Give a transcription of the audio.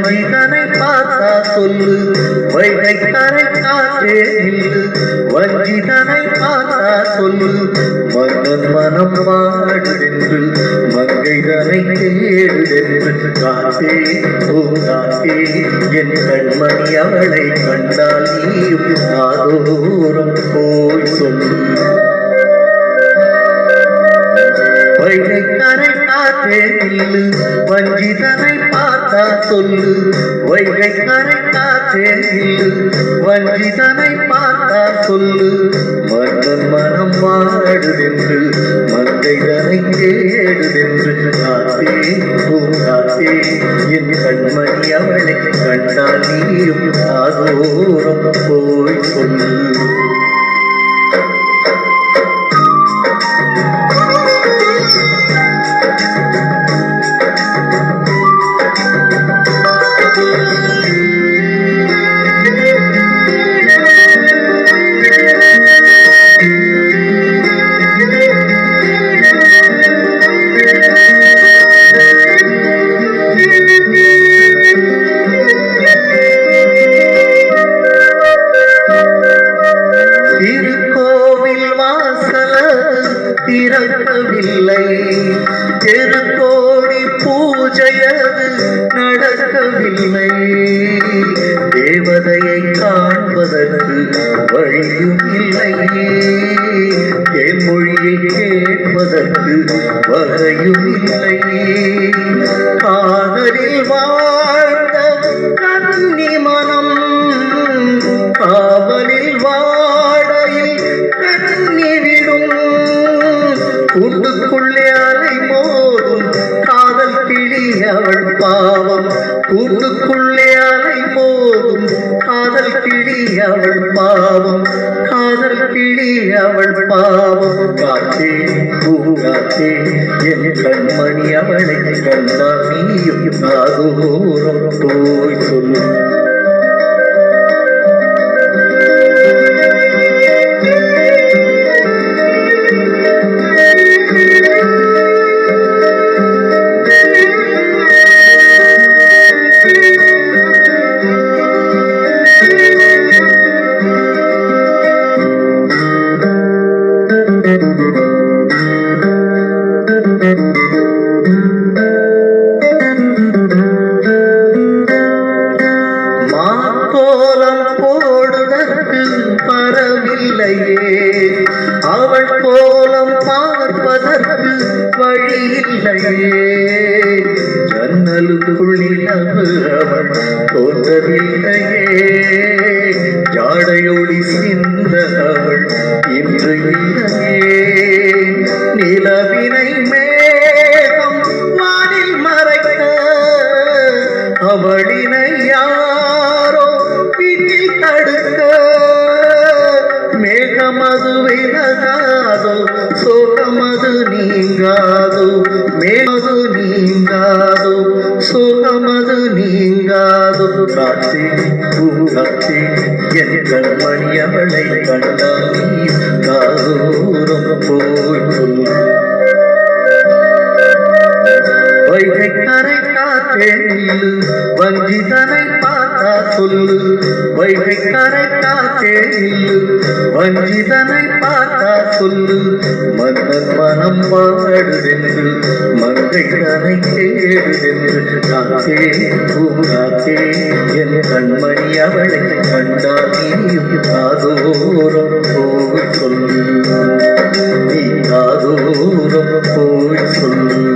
வஞ்சிதனை பார்த்தா சொல்லு வைகை கரை காற்றே நில்லு வஞ்சிதனை பார்த்தா சொல்லு மன்னன் மனம் பாடுதென்று மங்கைதனை கேடுதென்று காத்தே பூங்காத்தே என் கண்மணி அவளை கண்டால் நீயும் நாதோறும் போய் சொல்லு வைகை கரை காற்றே நில்லு வஞ்சிதனை பார்த்தா சொல்லு வைகை கரை காற்றே நில்லு வஞ்சிதனை பார்த்தா சொல்லு மன்னன் மனம் வாடுதென்று மங்கைதனை கேடுதென்று காத்தே பூங்காத்தே என் கண்மணி அவளை கண்டால் நீயும் நாதோறும் போய் சொல்லு திருக்கோவில் வாசல திறக்கவில்லை தெருக்கோடி பூஜையது நடக்கவில்லை தேவதையை காண்பதற்கு வழியும் இல்லை என் மொழியை கேட்பதற்கு வகையும் இல்லை காதலில் வாழ்ந்த கன்னி மனம் காவலில் வாடையில் கண்ணீரிடும் கூட்டுக்குள்ளே அலை மோதும் காதல் கிளி அவள் பாவம் கூட்டுக்குள்ளே அலை மோதும் காதல் கிளி அவள் பாவம் காதல் கிளி அவள் பாவம் காத்தே பூங்காத்தே என் கண்மணி அவளை கண்டா நீயும் நாதோறும் போய் சொல்லு மாக்கோலம் போடுதற்கு பரவில்லையே அவள் கோலம் பார்ப்பதற்கு வழி இல்லையே ஜன்னலுக்குள்ளில் அவள் தோன்றவில்லையே ஜாடையொளி சிந்த அவள் இன்று இல்லையே நிலவினை மேகம் வானில் மறைக்க அவளினை யாரோ வீட்டில் தடுக்க மேகமது விலகாதோ சோகமது நீங்காதோ மேகமது நீங்காதோ சோகமது நீங்காதோ காத்தே பூங்காத்தே என் கண்மணி அவளை கண்டா நீ நாதோறும் போய் சொல்லு வைகை கரை காற்றே நில்லு வஞ்சிதனை பார்த்தா சொல்லு வைகை கரை காற்றே நில்லு வஞ்சிதனை பார்த்தா சொல்லு மன்னன் மனம் பாடுதென்று மங்கைதனை கேடுதென்று காத்தே பூங்காத்தே என் கண்மணி அவளை கண்டா நீயும் நாதோறும் போய் சொல்லு நீ நாதோறும் போய் சொல்லு